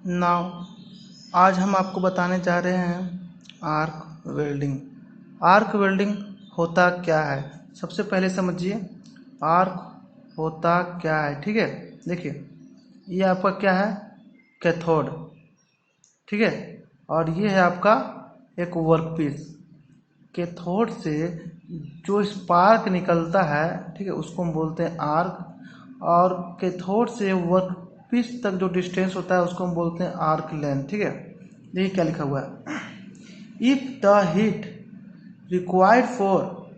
Now आज हम आपको बताने जा रहे हैं आर्क वेल्डिंग। आर्क वेल्डिंग होता क्या है, सबसे पहले समझिए आर्क होता क्या है। ठीक है, देखिए ये आपका क्या है, कैथोड। ठीक है, और ये है आपका एक वर्कपीस। कैथोड से जो स्पार्क निकलता है, ठीक है, उसको हम बोलते हैं आर्क। और कैथोड से वर्कपीस तक जो डिस्टेंस होता है उसको हम बोलते हैं आर्क लेंथ। ठीक है, देखिए क्या लिखा हुआ है, if the heat required for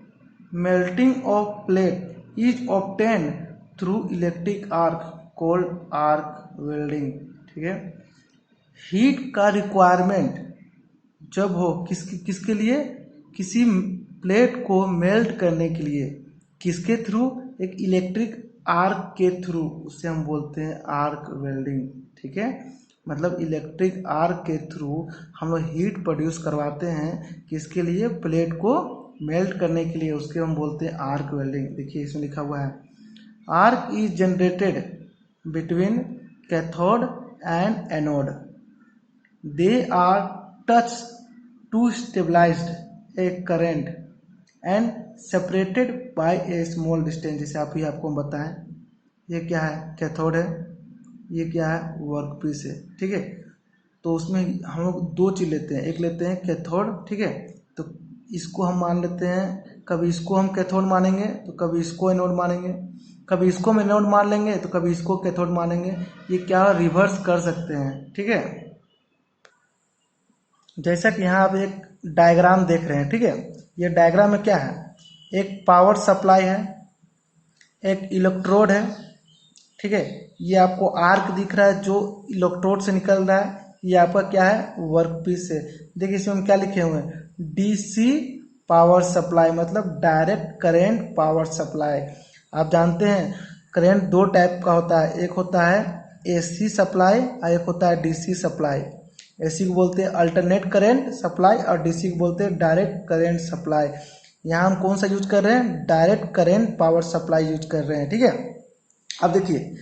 melting of plate is obtained through electric arc called arc welding. ठीक है, हीट का रिक्वायरमेंट जब हो किसके लिए, किसी प्लेट को मेल्ट करने के लिए, किसके थ्रू, एक इलेक्ट्रिक आर्क के थ्रू, उसे हम बोलते हैं आर्क वेल्डिंग। ठीक है, मतलब इलेक्ट्रिक आर्क के थ्रू हम लोग हीट प्रोड्यूस करवाते हैं किसके लिए, प्लेट को मेल्ट करने के लिए, उसके हम बोलते हैं आर्क वेल्डिंग। देखिए इसमें लिखा हुआ है, arc is generated between cathode and anode, they are touched to stabilized a current and separated by a small distance। जैसे आप ही आपको बताएं, ये क्या है, कैथोड है, ये क्या है, वर्कपीस है। ठीक है, तो उसमें हम लोग दो चीज लेते हैं, एक लेते हैं कैथोड। ठीक है, तो इसको हम मान लेते हैं, कभी इसको हम कैथोड मानेंगे तो कभी इसको एनोड मानेंगे, कभी इसको हम एनोड मान लेंगे तो कभी इसको कैथोड मानेंगे। ये क्या रिवर्स कर सकते हैं। ठीक है, जैसा कि यहाँ आप एक डायग्राम देख रहे हैं। ठीक है, ये डायग्राम में क्या है, एक पावर सप्लाई है, एक इलेक्ट्रोड है। ठीक है, ये आपको आर्क दिख रहा है जो इलेक्ट्रोड से निकल रहा है, ये आपका क्या है, वर्कपीस है। देखिए इसमें हम क्या लिखे हुए हैं, डीसी पावर सप्लाई, मतलब डायरेक्ट करेंट पावर सप्लाई। आप जानते हैं करेंट दो टाइप का होता है, एक होता है एसी सप्लाई और एक होता है डीसी सप्लाई। एसी को बोलते हैं अल्टरनेट करंट सप्लाई और डीसी को बोलते हैं डायरेक्ट करंट सप्लाई। यहाँ हम कौन सा यूज कर रहे हैं, direct current power supply use कर रहे हैं। ठीक है, अब देखिए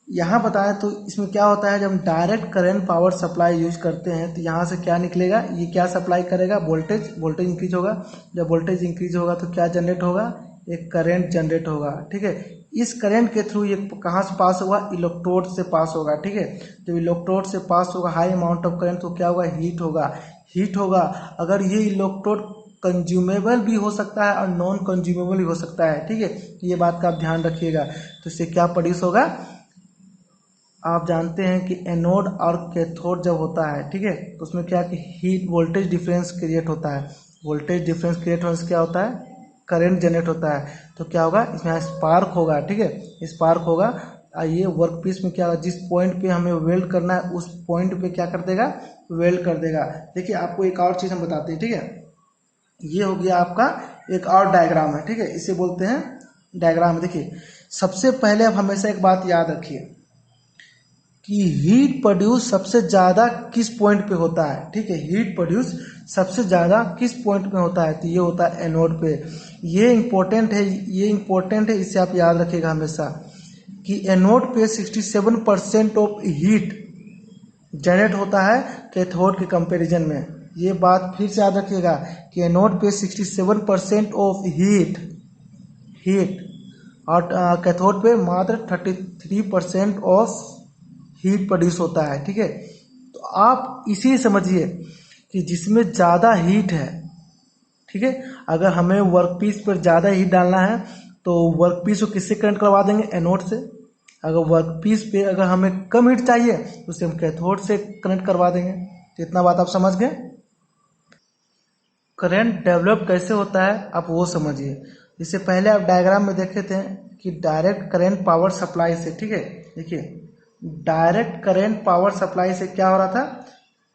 यहाँ बताएं तो इसमें क्या होता है, जब हम direct current power supply use करते हैं तो यहाँ से क्या निकलेगा, ये क्या सप्लाई करेगा, वोल्टेज इंक्रीज होगा। जब वोल्टेज इंक्रीज होगा तो क्या जनरेट होगा, एक करंट जनरेट होगा। ठीक है, इस करंट के थ्रू ये कहाँ से पास होगा, इलेक्ट्रोड से पास होगा। ठीक है, जब इलेक्ट्रोड से पास होगा हाई अमाउंट ऑफ करंट तो क्या होगा, हीट होगा। अगर ये इलेक्ट्रोड कंज्यूमेबल भी हो सकता है और नॉन कंज्यूमेबल भी हो सकता है। ठीक है, ये बात का आप ध्यान रखिएगा। तो इससे क्या प्रोड्यूस होगा, आप जानते हैं कि एनोड और कैथोड जब होता है, ठीक है, तो उसमें क्या कि हीट वोल्टेज डिफरेंस क्रिएट होता है। वोल्टेज डिफरेंस क्रिएट होने से क्या होता है, करंट जनरेट होता है। तो क्या होगा, इसमें स्पार्क होगा। ठीक है, स्पार्क होगा और ये वर्कपीस में क्या होगा, जिस पॉइंट पे हमें वेल्ड करना है उस पॉइंट पे क्या कर देगा, वेल्ड कर देगा। देखिए आपको एक और चीज़ हम बताते हैं। ठीक है, ये हो गया आपका एक और डायग्राम है। ठीक है, इसे बोलते हैं डायग्राम। देखिए सबसे पहले आप हमेशा एक बात याद रखिए कि हीट प्रोड्यूस सबसे ज़्यादा किस पॉइंट पे होता है। ठीक है, हीट प्रोड्यूस सबसे ज़्यादा किस पॉइंट पे होता है, तो ये होता है एनोड पे। ये इंपॉर्टेंट है, इसे आप याद रखिएगा हमेशा कि एनोड पे 67% ऑफ हीट जनरेट होता है कैथोड के कंपैरिजन में। ये बात फिर से याद रखिएगा कि एनोड पे 67% ऑफ हीट और कैथोड पे मात्र 33% ऑफ हीट प्रोड्यूस होता है। ठीक है, तो आप इसी समझिए कि जिसमें ज़्यादा हीट है, ठीक है, अगर हमें वर्कपीस पर ज़्यादा हीट डालना है तो वर्कपीस को किससे कनेक्ट करवा देंगे, एनोड से। अगर वर्कपीस पे अगर हमें कम हीट चाहिए तो उसे हम कैथोड से कनेक्ट करवा देंगे। तो इतना बात आप समझ गए। करंट डेवलप कैसे होता है आप वो समझिए। इससे पहले आप डायग्राम में देखे थे कि डायरेक्ट करंट पावर सप्लाई से, ठीक है, देखिए डायरेक्ट करंट पावर सप्लाई से क्या हो रहा था,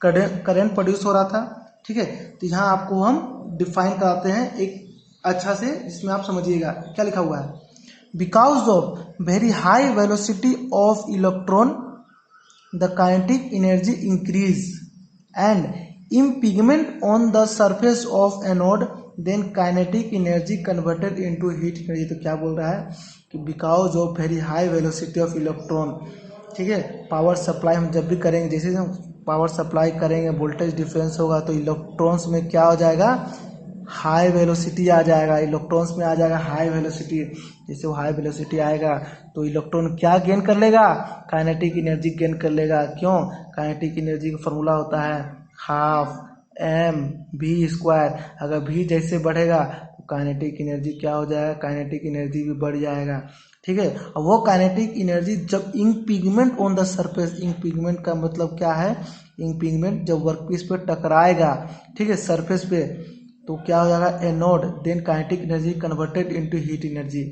करंट प्रोड्यूस हो रहा था। ठीक है, तो यहाँ आपको हम डिफाइन कराते हैं एक अच्छा से, जिसमें आप समझिएगा क्या लिखा हुआ है, because of very high velocity of electron the kinetic energy increase and impingement on the surface of anode, then kinetic energy converted into heat energy। तो क्या बोल रहा है कि because of very high velocity of electron, ठीक है। Power supply हम जब भी करेंगे, जैसे हम पावर सप्लाई करेंगे वोल्टेज डिफरेंस होगा तो इलेक्ट्रॉन्स में क्या हो जाएगा, हाई वेलोसिटी आ जाएगा, इलेक्ट्रॉन्स में आ जाएगा हाई वेलोसिटी। जैसे वो हाई वेलोसिटी आएगा तो इलेक्ट्रॉन क्या गेन कर लेगा, काइनेटिक एनर्जी गेन कर लेगा। क्यों, काइनेटिक एनर्जी का फॉर्मूला होता है हाफ एम वी स्क्वायर। अगर वी जैसे बढ़ेगा तो काइनेटिक एनर्जी क्या हो जाएगा, काइनेटिक एनर्जी भी बढ़ जाएगा, ठीक है। और वो काइनेटिक एनर्जी जब ink pigment on the surface, ink pigment का मतलब क्या है, इंक पिगमेंट जब वर्कपीस पे टकराएगा, ठीक है, सरफेस पे, तो क्या हो जाएगा, anode, then kinetic energy converted into heat energy,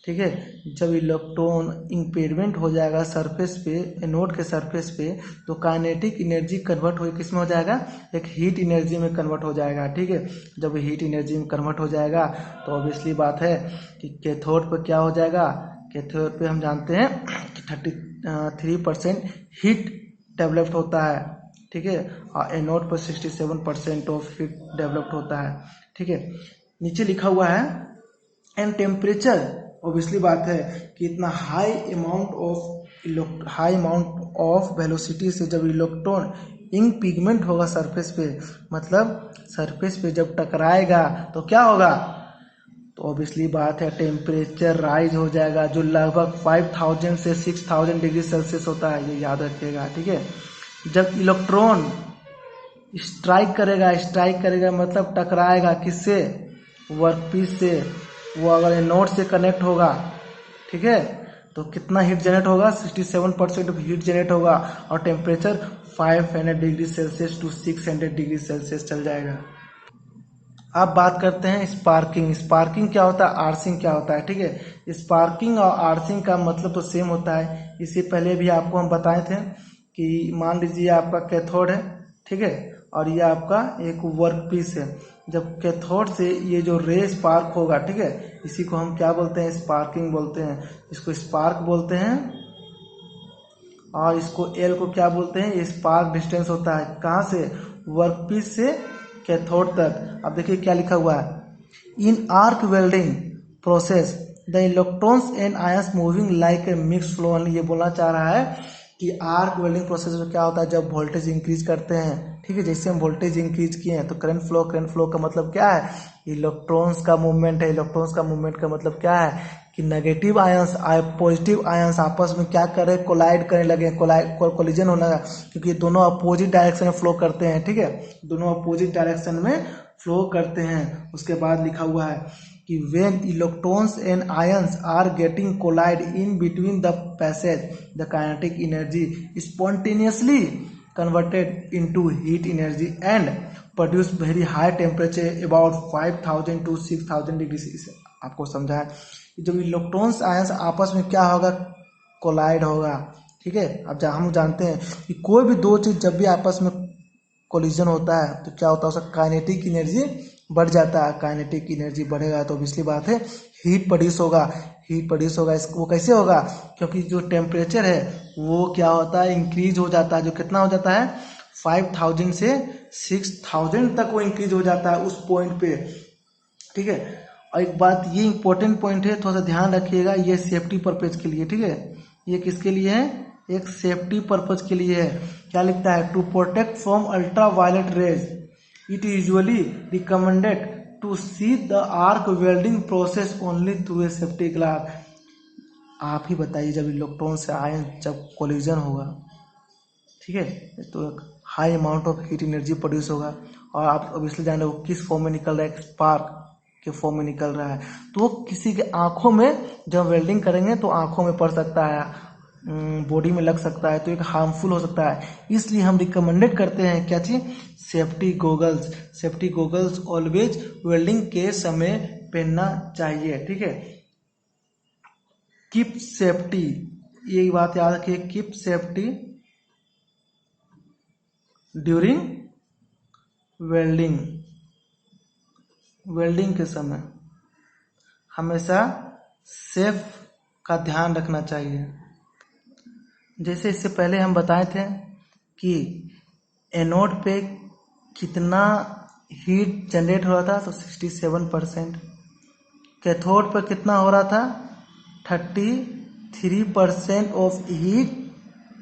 ठीक है। जब इलेक्ट्रॉन इंपेयरमेंट हो जाएगा सरफेस पे, एनोड के सरफेस पे, तो काइनेटिक एनर्जी कन्वर्ट हो किस में हो जाएगा, एक हीट एनर्जी में कन्वर्ट हो जाएगा, ठीक है। जब हीट एनर्जी में कन्वर्ट हो जाएगा तो ऑब्वियसली बात है कि कैथोड पर क्या हो जाएगा, कैथोड पे हम जानते हैं कि 33% हीट डेवलप्ड होता है, ठीक है, और एनोड पर 67% ऑफ हीट डेवलप्ड होता है, ठीक है। नीचे लिखा हुआ है एंड टेम्परेचर, ऑब्वियसली बात है कि इतना हाई अमाउंट ऑफ वेलोसिटी से जब इलेक्ट्रॉन इंक पिगमेंट होगा सरफेस पे, मतलब सरफेस पे जब टकराएगा तो क्या होगा, तो ऑब्वियसली बात है टेम्परेचर राइज हो जाएगा, जो लगभग 5000 से 6000 डिग्री सेल्सियस होता है, ये याद रखिएगा, ठीक है। जब इलेक्ट्रॉन स्ट्राइक करेगा मतलब टकराएगा किससे, वर्कपीस से, वो अगर एनोड से कनेक्ट होगा, ठीक है, तो कितना हीट जनरेट होगा, 67% ऑफ हीट जनरेट होगा, और temperature 500 degree Celsius to 600 degree Celsius चल जाएगा। अब बात करते हैं स्पार्किंग। स्पार्किंग क्या होता है, आर्सिंग क्या होता है, ठीक है। स्पार्किंग और आर्सिंग का मतलब तो सेम होता है। इससे पहले भी आपको हम बताए थे कि मान लीजिए आपका कैथोड है, ठीक है, और ये आपका एक वर्क पीस है। जब कैथोड से ये जो रे स्पार्क होगा, ठीक है, इसी को हम क्या बोलते हैं, स्पार्किंग बोलते हैं। इसको स्पार्क बोलते हैं, और इसको एल को क्या बोलते हैं, ये स्पार्क डिस्टेंस होता है कहाँ से, वर्कपीस से कैथोड तक। अब देखिए क्या लिखा हुआ है, in arc welding process the electrons and ions moving like a mix flow. ये बोलना चाह रहा है कि आर्क वेल्डिंग प्रोसेस में क्या होता है, जब वोल्टेज इंक्रीज करते हैं, ठीक है, जैसे हम वोल्टेज इंक्रीज किए हैं तो करंट फ्लो का मतलब क्या है, इलेक्ट्रॉन्स का मूवमेंट है। इलेक्ट्रॉन्स का मूवमेंट का मतलब क्या है कि नेगेटिव आयंस पॉजिटिव आयंस आपस में क्या करे, कोलाइड करने लगे, कोलिजन होना, क्योंकि दोनों अपोजिट डायरेक्शन में फ्लो करते हैं, ठीक है, दोनों अपोजिट डायरेक्शन में फ्लो करते हैं। उसके बाद लिखा हुआ है कि when electrons and ions are getting collide in between the passage, the kinetic energy spontaneously converted into heat energy and produce very high temperature about 5000 to 6000 degree Celsius. आपको समझा है जब इलेक्ट्रॉन्स आयंस आपस में क्या होगा, कोलाइड होगा, ठीक है। अब हम जानते हैं कि कोई भी दो चीज जब भी आपस में कोलिजन होता है तो क्या होता है, उसका काइनेटिक एनर्जी बढ़ जाता है। काइनेटिक एनर्जी बढ़ेगा तो ऑब्वियसली बात है हीट प्रोड्यूस होगा। वो कैसे होगा, क्योंकि जो टेम्परेचर है वो क्या होता है, इंक्रीज हो जाता है। जो कितना हो जाता है, 5000 से 6000 तक वो इंक्रीज हो जाता है उस पॉइंट पे, ठीक है। और एक बात ये इंपॉर्टेंट पॉइंट है, थोड़ा सा ध्यान रखिएगा, ये सेफ्टी पर्पज के लिए, ठीक है, ये किसके लिए है, एक सेफ्टी पर्पज के लिए है। क्या लिखता है, to protect from ultra violet rays it usually recommended to see the arc welding process only through a safety glass. आप ही बताइए, जब इलेक्ट्रॉन से आयन जब कोलिजन होगा, ठीक है, तो एक high amount of heat energy produce होगा, और आप ऑब्वियसली जान रहे हो किस फॉर्म में निकल रहा है, स्पार्क के फॉर्म में निकल रहा है। तो वो किसी के आंखों में जब वेल्डिंग करेंगे तो आंखों में पड़ सकता है, बॉडी में लग सकता है, तो एक हार्मफुल हो सकता है। इसलिए हम रिकमेंडेड करते हैं क्या चीज, सेफ्टी गोगल्स ऑलवेज वेल्डिंग के समय पहनना चाहिए, ठीक है। कीप सेफ्टी, ये बात याद रखिए, कीप सेफ्टी ड्यूरिंग वेल्डिंग के समय हमेशा सेफ का ध्यान रखना चाहिए। जैसे इससे पहले हम बताए थे कि एनोड पे कितना हीट जनरेट हो रहा था, तो 67%। कैथोड पर कितना हो रहा था, 33% ऑफ हीट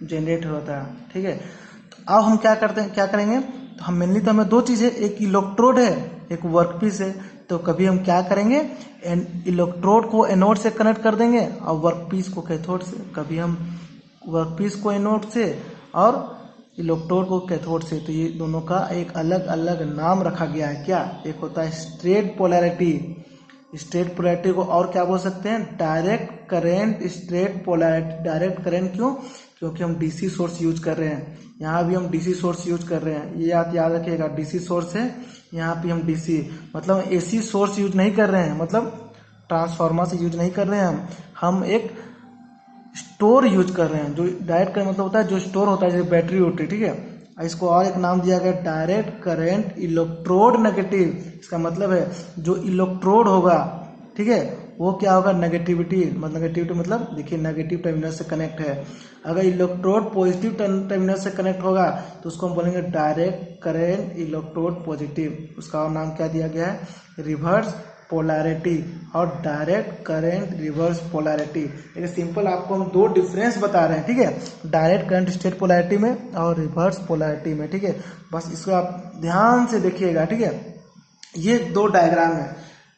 जनरेट होता है, ठीक है। तो अब हम क्या करते हैं, क्या करेंगे, तो हम मेनली तो हमें दो चीज़ है, एक इलेक्ट्रोड है, एक वर्कपीस है। तो कभी हम क्या करेंगे, इलेक्ट्रोड को एनोड से कनेक्ट कर देंगे और वर्कपीस को कैथोड से। कभी हम वर्कपीस को एनोड से और इलेक्ट्रोड को कैथोड से। तो ये दोनों का एक अलग अलग नाम रखा गया है। क्या, एक होता है स्ट्रेट पोलैरिटी, स्ट्रेट पोलैरिटी को और क्या बोल सकते हैं, direct current straight polarity. Direct current क्यों, क्योंकि हम डीसी सोर्स यूज कर रहे हैं, यहाँ भी हम डीसी सोर्स यूज कर रहे हैं। ये याद रखिएगा, डीसी सोर्स है, यहाँ पे हम डीसी मतलब एसी सोर्स यूज नहीं कर रहे हैं, मतलब ट्रांसफार्मर से यूज नहीं कर रहे हैं हम एक स्टोर यूज कर रहे हैं। जो डायरेक्ट करंट मतलब होता है जो स्टोर होता है, जैसे बैटरी वोटरी, ठीक है। इसको और एक नाम दिया गया डायरेक्ट करंट इलेक्ट्रोड नेगेटिव। इसका मतलब है जो इलेक्ट्रोड होगा, ठीक है, वो क्या होगा, नेगेटिविटी मतलब देखिए नेगेटिव टर्मिनल से कनेक्ट है। अगर इलेक्ट्रोड पॉजिटिव टर्मिनल से कनेक्ट होगा तो उसको हम बोलेंगे डायरेक्ट करंट इलेक्ट्रोड पॉजिटिव। उसका और नाम क्या दिया गया है, रिवर्स पोलैरिटी और डायरेक्ट करंट रिवर्स पोलैरिटी। एक सिंपल आपको हम दो डिफरेंस बता रहे हैं, ठीक है, डायरेक्ट करंट स्ट्रेट पोलैरिटी में और रिवर्स पोलैरिटी में, ठीक है। बस इसको आप ध्यान से देखिएगा, ठीक है। ये दो डायग्राम है,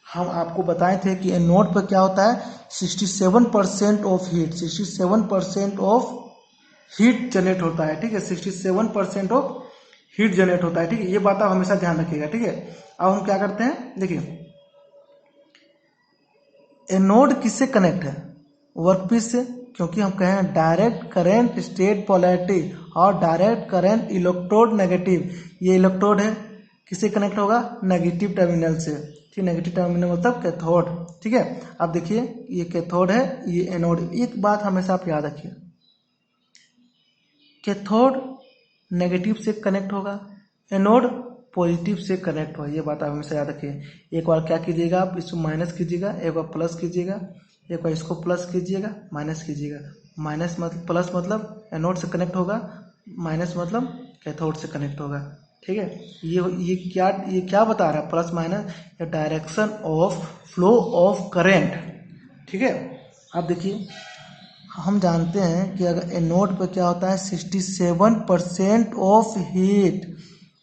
हम आपको बताए थे कि एनोड पर क्या होता है, 67% of heat, 67% of heat generate होता है, ठीक है, 67% ऑफ हीट जनरेट होता है, ठीक है। ये बात आप हमेशा ध्यान रखिएगा, ठीक है। अब हम क्या करते हैं, देखिए एनोड किससे कनेक्ट है, वर्कपीस से, क्योंकि हम कहें डायरेक्ट करंट स्ट्रेट पोलैरिटी और डायरेक्ट करंट इलेक्ट्रोड नेगेटिव। ये इलेक्ट्रोड है, किससे कनेक्ट होगा, नेगेटिव टर्मिनल से, ठीक, नेगेटिव टर्मिनल मतलब कैथोड, ठीक है। अब देखिए ये कैथोड है, ये एनोड। एक बात हमेशा आप याद रखिए, कैथोड नेगेटिव से कनेक्ट होगा, एनोड पॉजिटिव से कनेक्ट होगा। ये बात आप हमेशा याद रखिए। एक बार क्या कीजिएगा, आप इसको माइनस कीजिएगा, एक बार प्लस कीजिएगा, एक बार इसको प्लस कीजिएगा, माइनस कीजिएगा। माइनस मतलब प्लस मतलब एनोड से कनेक्ट होगा, माइनस मतलब कैथोड से कनेक्ट होगा, ठीक है। ये क्या बता रहा है, plus minus direction of flow of current, ठीक है। अब देखिए हम जानते हैं कि अगर एनोड पर क्या होता है, 67% ऑफ हीट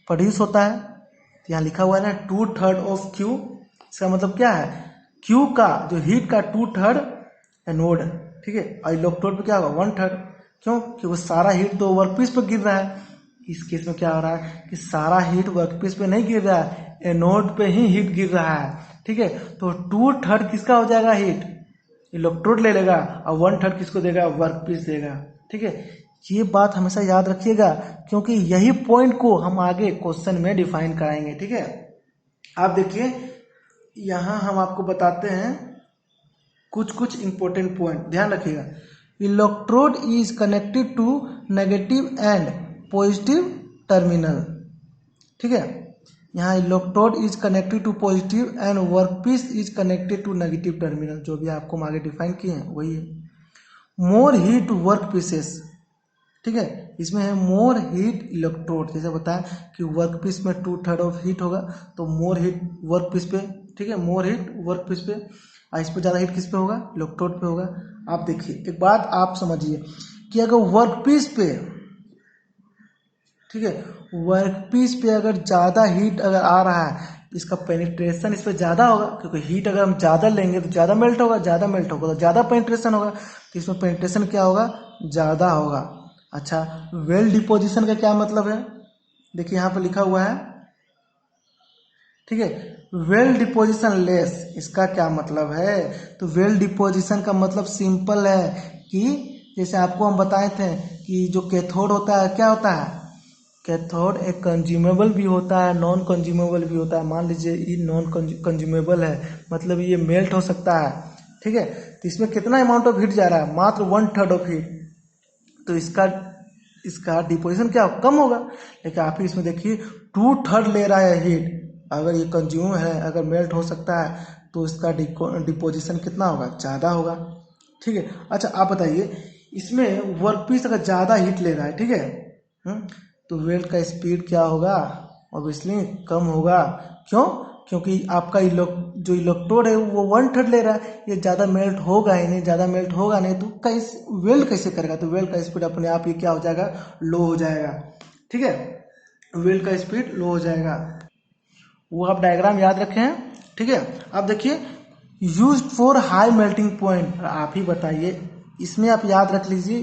प्रोड्यूस होता है। तो यहाँ लिखा हुआ है ना 2/3 ऑफ क्यू। इसका मतलब क्या है, क्यू का जो हीट का 2/3 एनोड, ठीक है, और इलेक्ट्रोड पे क्या होगा 1/3। क्यों, क्योंकि सारा हीट तो वर्कपीस पर गिर रहा है। इस केस में क्या हो रहा है कि सारा हीट वर्कपीस पे नहीं गिर रहा है, एनोड पे ही हीट गिर रहा है, ठीक है। तो 2/3 किसका हो जाएगा, हीट इलेक्ट्रोड ले लेगा और 1/3 किसको देगा, वर्कपीस देगा, ठीक है। ये बात हमेशा याद रखिएगा, क्योंकि यही पॉइंट को हम आगे क्वेश्चन में डिफाइन कराएंगे, ठीक है। आप देखिए यहाँ हम आपको बताते हैं कुछ इंपॉर्टेंट पॉइंट, ध्यान रखिएगा। Electrode is connected to negative and positive terminal, ठीक है। यहाँ electrode is connected to positive and workpiece is connected to negative terminal. जो भी आपको हम आगे डिफाइन किए हैं वही है। मोर हीट वर्क पीसेस, ठीक है, इसमें है मोर हीट इलेक्ट्रोड। जैसे बताया कि वर्क पीस में 2/3 ऑफ हीट होगा, तो मोर हीट वर्क पीस पे, ठीक है, मोर हीट वर्क पीस पे, और इस पर ज़्यादा हीट किस पे होगा, इलेक्ट्रोड पे होगा। आप देखिए एक बात आप समझिए कि अगर वर्क पीस पे, ठीक है, वर्कपीस पे अगर ज़्यादा हीट अगर आ रहा है, इसका पेनिट्रेशन इस पर ज़्यादा होगा, क्योंकि हीट अगर हम ज़्यादा लेंगे तो ज़्यादा मेल्ट होगा, ज़्यादा मेल्ट होगा तो ज़्यादा पेनिट्रेशन होगा, तो इसमें पेनिट्रेशन क्या होगा, ज़्यादा होगा। अच्छा, वेल डिपोजिशन का क्या मतलब है, देखिए यहाँ पर लिखा हुआ है, ठीक है, वेल डिपोजिशन लेस। इसका क्या मतलब है, तो वेल डिपोजिशन का मतलब सिंपल है कि जैसे आपको हम बताए थे कि जो कैथोड होता है क्या होता है, कैथोड एक कंज्यूमेबल भी होता है, नॉन कंज्यूमेबल भी होता है। मान लीजिए ये नॉन कंज्यूमेबल है, मतलब ये मेल्ट हो सकता है, ठीक है। तो इसमें कितना अमाउंट ऑफ हीट जा रहा है, मात्र 1/3 ऑफ हीट, तो इसका डिपोजिशन क्या कम होगा। लेकिन आप ही इसमें देखिए 2/3 ले रहा है हीट, अगर ये कंज्यूम है, अगर मेल्ट हो सकता है, तो इसका डिपोजिशन कितना होगा, ज़्यादा होगा, ठीक है। अच्छा आप बताइए, इसमें वर्कपीस अगर ज़्यादा हीट ले रहा है, ठीक है, तो वेल्ट का स्पीड क्या होगा, ऑब्वियसली कम होगा। क्यों, क्योंकि आपका जो इलेक्ट्रोड है वो 1/3 ले रहा है, ये ज़्यादा मेल्ट होगा ही नहीं, ज़्यादा मेल्ट होगा नहीं तो कैसे वेल्ड कैसे करेगा, तो वेल्ड का स्पीड अपने आप ही क्या हो जाएगा, लो हो जाएगा। ठीक है, वेल्ड का स्पीड लो हो जाएगा, वो आप डायग्राम याद रखे हैं। ठीक है, अब देखिए used for high melting point, आप ही बताइए, इसमें आप याद रख लीजिए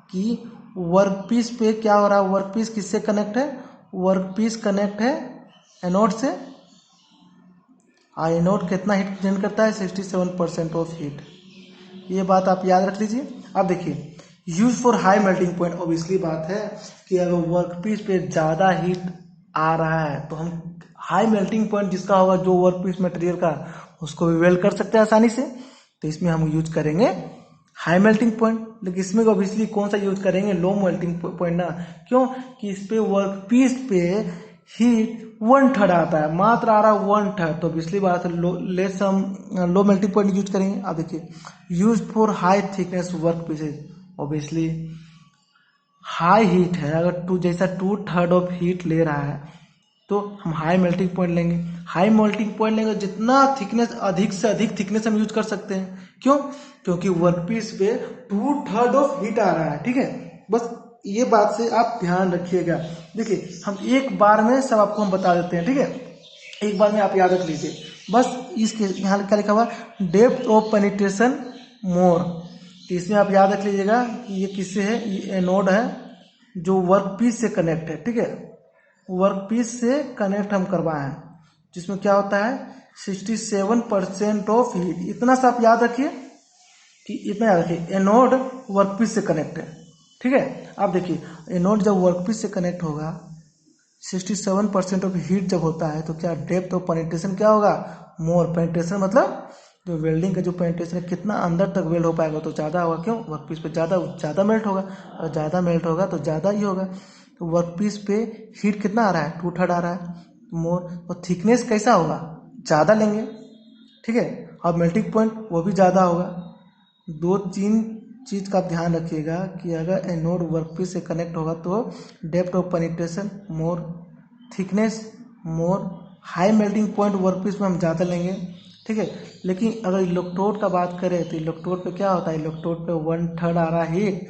कि वर्कपीस पे क्या हो रहा है, वर्कपीस किससे कनेक्ट है, वर्कपीस कनेक्ट है एनोड से, एनोड कितना हीट जनरेट करता है, 67% ऑफ हीट, ये बात आप याद रख लीजिए। अब देखिए use for high melting point, obviously बात है कि अगर वर्कपीस पे ज़्यादा हीट आ रहा है तो हम हाई मेल्टिंग पॉइंट जिसका होगा जो वर्कपीस मटेरियल का, उसको भी वेल्ड कर सकते हैं आसानी से, तो इसमें हम यूज करेंगे हाई मेल्टिंग पॉइंट। लेकिन इसमें ऑब्वियसली कौन सा यूज करेंगे, लो मेल्टिंग पॉइंट ना, क्यों कि इस पे वर्कपीस पे हीट 1/3 आता है, मात्र आ रहा है 1/3, तो ऑब्वियसली बात है लो मेल्टिंग पॉइंट यूज करेंगे। अब देखिए use for high thickness work pieces, obviously high heat है, अगर जैसा 2/3 ऑफ हीट ले रहा है तो हम हाई मेल्टिंग पॉइंट लेंगे। हाई मेल्टिंग पॉइंट लेंगे जितना थिकनेस, अधिक से अधिक थिकनेस हम यूज कर सकते हैं, क्यों, क्योंकि वर्कपीस पे 2/3 ऑफ हीट आ रहा है। ठीक है, बस ये बात से आप ध्यान रखिएगा। देखिए हम एक बार में सब आपको हम बता देते हैं, ठीक है, एक बार में आप याद रख लीजिए। बस इसके यहाँ क्या लिखा हुआ, डेप्थ ऑफ पेनिट्रेशन मोर, तो इसमें आप याद रख लीजिएगा कि ये किससे है, ये एनोड है जो वर्कपीस से कनेक्ट है। ठीक है, वर्कपीस से कनेक्ट हम करवाए हैं, जिसमें क्या होता है 67% ऑफ हीट, इतना सा आप याद रखिए कि इतना याद रखिए, एनोड वर्कपीस से कनेक्ट है। ठीक है, आप देखिए एनोड जब वर्कपीस से कनेक्ट होगा, 67% ऑफ हीट जब होता है तो क्या डेप्थ ऑफ पेनिट्रेशन क्या होगा, मोर, पेनिट्रेशन मतलब जो वेल्डिंग का जो पेनिट्रेशन है कितना अंदर तक वेल्ड हो पाएगा तो ज़्यादा होगा, क्यों, वर्कपीस पे ज़्यादा मेल्ट होगा, और ज़्यादा मेल्ट होगा तो ज़्यादा ही होगा, तो वर्कपीस पे हीट कितना आ रहा है, 2/3 आ रहा है, मोर, और थिकनेस कैसा होगा, ज़्यादा लेंगे। ठीक है, और मेल्टिंग पॉइंट वो भी ज़्यादा होगा। 2-3 चीज़ का आप ध्यान रखिएगा कि अगर एनोड वर्कपीस से कनेक्ट होगा तो depth of penetration more, thickness more, high melting point workpiece में हम ज़्यादा लेंगे। ठीक है, लेकिन अगर इलेक्ट्रोड का बात करें तो इलेक्ट्रोड पे क्या होता है, इलेक्ट्रोड पे 1/3 आ रहा है हीट,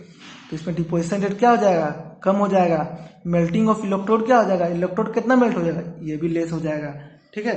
तो इसमें डिपोजिशन रेट क्या हो जाएगा, कम हो जाएगा, मेल्टिंग ऑफ इलेक्ट्रोड क्या हो जाएगा, इलेक्ट्रोड कितना मेल्ट हो जाएगा, ये भी लेस हो जाएगा। ठीक है,